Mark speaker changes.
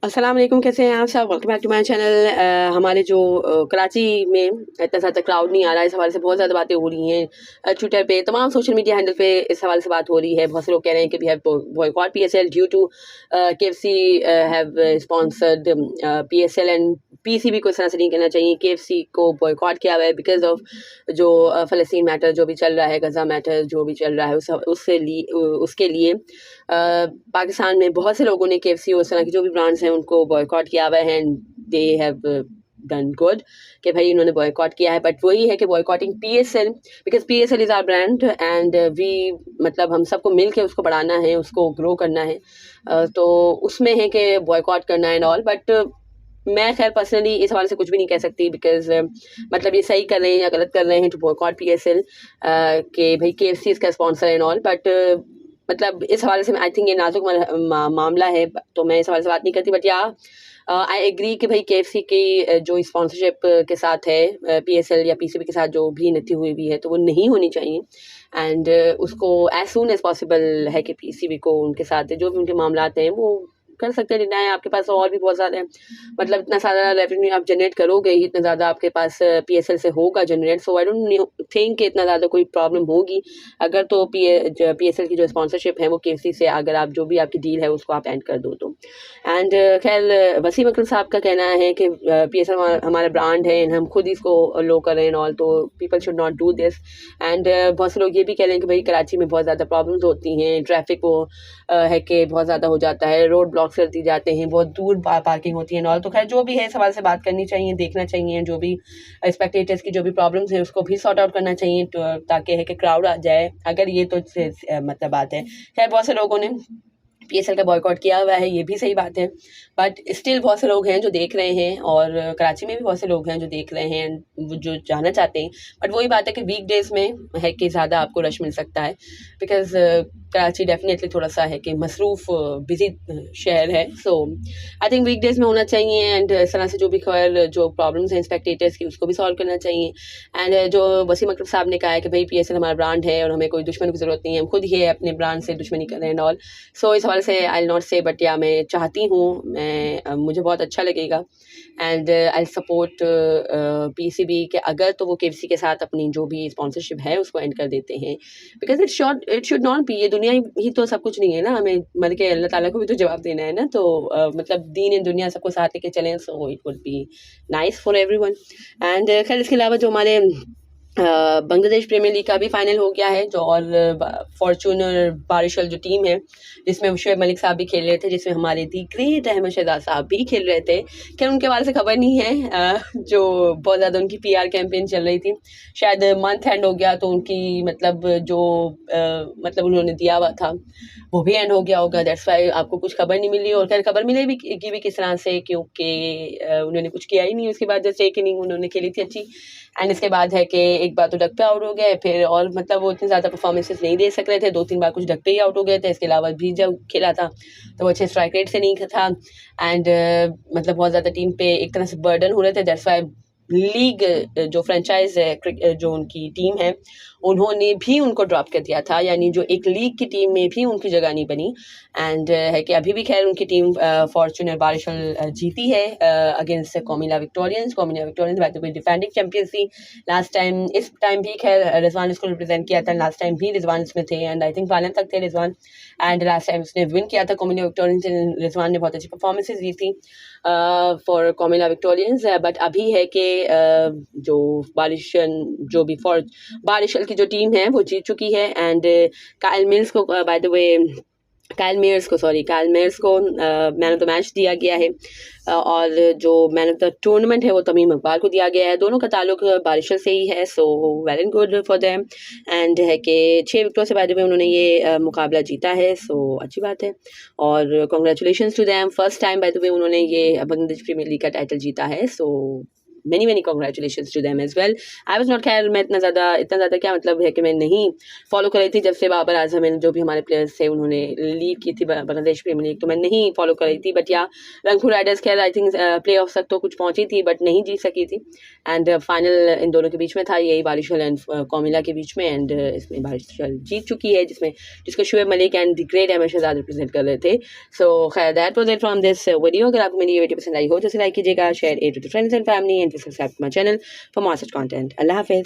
Speaker 1: अस्सलाम वालेकुम, कैसे हैं आप सब? Welcome back to my channel. हमारे जो कराची में इतना ज़्यादा क्राउड नहीं आ रहा है, इस हवाले से बहुत ज़्यादा बातें हो रही हैं। ट्विटर पे, तमाम सोशल मीडिया हैंडल पे इस हवाले से बात हो रही है। बहुत से लोग कह रहे हैं कि we have boycott PSL due to KFC have sponsored PSL and PCB को इस तरह से नहीं कहना चाहिए। केएफसी को बॉयकॉट किया हुआ है बिकॉज ऑफ जो फ़लस्तीन मैटर जो भी चल रहा है, गज़ा मैटर जो भी चल रहा है, उसके लिए पाकिस्तान में बहुत से लोगों ने केएफसी और उस तरह की जो भी ब्रांड्स हैं उनको बॉयकॉट किया हुआ है and they have done good कि भाई इन्होंने बॉयकॉट किया है। बट वही है कि boycotting PSL because PSL is our brand and we मतलब हम सबको मिल के उसको बढ़ाना है, उसको ग्रो करना है। तो उसमें है कि बॉयकॉट करना एंड ऑल। बट मैं खैर पर्सनली इस हवाले से कुछ भी नहीं कह सकती बिकॉज मतलब ये सही कर रहे हैं या गलत कर रहे हैं टू बॉयकॉट पीएसएल कि भाई केएफसी इसका स्पॉन्सर एंड ऑल। बट मतलब इस हवाले से आई थिंक ये नाजुक मामला है, तो मैं इस हवाले से बात नहीं करती। बट या आई एग्री कि भाई केएफसी की जो स्पॉन्सरशिप के साथ है पीएसएल या पीसीबी के साथ जो भी नती हुई भी है तो वो नहीं होनी चाहिए एंड उसको एज सून एज पॉसिबल है कि पीसीबी को उनके साथ जो भी उनके मामलात हैं वो कर सकते हैं। डिनाई आपके पास और भी बहुत ज़्यादा है, मतलब इतना सारा रेवेन्यू आप जनरेट करोगे ही, इतना ज़्यादा आपके पास पीएसएल से होगा generate. So I don't think कि इतना ज़्यादा कोई प्रॉब्लम होगी अगर तो पीएसएल की जो स्पॉन्सरशिप है वो केएफसी से अगर आप जो भी आपकी डील है उसको आप एंड कर दो तो। एंड खैर वसीम अकरम साहब का कहना है कि पीएसएल हमारा ब्रांड है एंड हम खुद इसको लो कर रहे हैं ऑल, तो people should not do this. And बहुत से लोग ये भी कह रहे हैं कि भाई कराची में बहुत ज़्यादा प्रॉब्लम्स होती हैं, ट्रैफिक वो है कि बहुत ज़्यादा हो जाता है, रोड ब्लॉक कर दी जाते हैं, बहुत दूर पार्किंग होती है ऑल। तो खैर जो भी है सवाल से बात करनी चाहिए, देखना चाहिए, जो भी स्पेक्टेटर्स की जो भी प्रॉब्लम्स हैं उसको भी सॉर्ट आउट करना चाहिए ताकि है कि क्राउड आ जाए। अगर ये तो मतलब बात है। खैर बहुत से लोगों ने पीएसएल का बॉयकॉट किया हुआ है, ये भी सही बात है। बट स्टिल बहुत से लोग हैं जो देख रहे हैं और कराची में भी बहुत से लोग हैं जो देख रहे हैं जो जाना चाहते हैं। बट वही बात है कि वीक डेज़ में है कि ज़्यादा आपको रश मिल सकता है बिकॉज कराची डेफिनेटली थोड़ा सा है कि मसरूफ़ बिजी शहर है। सो आई थिंक वीक डेज़ में होना चाहिए एंड इस तरह से जो भी खैर जो प्रॉब्लम्स हैं स्पेक्टेटर्स की उसको भी सॉल्व करना चाहिए। एंड जो वसीम अकरम साहब ने कहा है कि भाई पीएसएल हमारा ब्रांड है और हमें कोई दुश्मन की ज़रूरत नहीं है, हम खुद ही अपने ब्रांड से दुश्मनी कर रहे हैं ऑल। सो इस हवाले से आई नॉट से बट या मैं चाहती हूँ, मैं मुझे बहुत अच्छा लगेगा एंड आई सपोर्ट पीसीबी के अगर तो वो केएफसी के साथ अपनी जो भी स्पॉन्सरशिप है उसको एंड कर देते हैं because it should not be. ये दुनिया ही तो सब कुछ नहीं है ना, हमें मतलब कि अल्लाह ताला को भी तो जवाब देना है ना। तो मतलब दीन इन दुनिया सबको साथ लेके चलें, so it would be nice for everyone. And खैर इसके अलावा जो हमारे बांग्लादेश प्रीमियर लीग का भी फाइनल हो गया है जो और फॉर्चूनर बारिशल जो टीम है जिसमें शुएब मलिक साहब भी खेल रहे थे, जिसमें हमारे दी ग्रेट अहमद शहजाद साहब भी खेल रहे थे। क्या उनके बारे से खबर नहीं है, जो बहुत ज़्यादा उनकी पीआर कैंपेन चल रही थी, शायद मंथ एंड हो गया तो उनकी मतलब जो मतलब उन्होंने दिया हुआ था वो भी एंड हो गया होगा, दैट्स वाई आपको कुछ खबर नहीं मिली। और खैर खबर मिले भी कि भी किस तरह से, क्योंकि उन्होंने कुछ किया ही नहीं। उसके बाद जैसे एक इनिंग उन्होंने खेली थी अच्छी एंड इसके बाद है कि एक बार तो डक पे आउट हो गए, फिर और मतलब वो इतनी ज़्यादा परफॉर्मेंसेस नहीं दे सक रहे थे, 2-3 बार कुछ डक पे ही आउट हो गए थे। इसके अलावा भी जब खेला था तो वो अच्छे स्ट्राइक रेट से नहीं था एंड मतलब बहुत ज़्यादा टीम पे एक तरह से बर्डन हो रहे थे। दैट्स वाई लीग जो फ्रेंचाइज है जो उनकी टीम है उन्होंने भी उनको ड्रॉप कर दिया था, यानी जो एक लीग की टीम में भी उनकी जगह नहीं बनी। एंड है कि अभी भी खैर उनकी टीम फॉर्चूनर बारिशल जीती है against Comilla Victorians. Comilla Victorians bye the way defending champions थी लास्ट टाइम। इस टाइम भी खैर रिजवान इसको रिप्रेजेंट किया था, लास्ट टाइम भी रिजवान इसमें थे एंड आई थिंक फाइनल तक थे रिजवान एंड लास्ट टाइम उसने विन किया था कोमिला विक्टोरियंस। रिजवान ने बहुत अच्छी परफॉर्मेंसेज दी थी फॉर कोमिला विक्टोरियंस। बट अभी है कि जो बारिशल की जो टीम है वो जीत चुकी है एंड काइल मेयर्स को मैन ऑफ द मैच दिया गया है और जो मैन ऑफ द टूर्नामेंट है वो तमीम इकबाल को दिया गया है। दोनों का ताल्लुक बारिशल से ही है, so well and good for them. And है कि 6 विकेटों से बाद में उन्होंने ये मुकाबला जीता है, सो अच्छी बात है और congratulations to them. First time by the way उन्होंने ये बांग्लादेश प्रीमियर लीग का टाइटल जीता है, सो many congratulations to them as well. I was not, खैर मैं इतना ज़्यादा क्या मतलब है कि मैं नहीं फॉलो कर रही थी जब से बाबर आजम जो भी हमारे प्लेयर्स थे उन्होंने लीव की थी बांग्लादेश प्रीमियर लीग, तो मैं नहीं फॉलो कर रही थी. बट या रंगपुर राइडर्स खैर आई थिंक प्ले ऑफ तक तो कुछ पहुंची थी बट नहीं जीत सकी थी. एंड फाइनल इन दोनों के बीच में था, यही बारिशल एंड कौमिला के बीच में. एंड इसमें बारिशल जीत चुकी है जिसको Shoaib Malik and the great Ahmed Shehzad represent कर रहे थे. सो खैर that was it from this video. अगर आपको मेरी ये वीडियो पसंद आई हो तो लाइक कीजिएगा, share it with friends and family and subscribe to my channel for more such content. अल्लाह हाफिज़.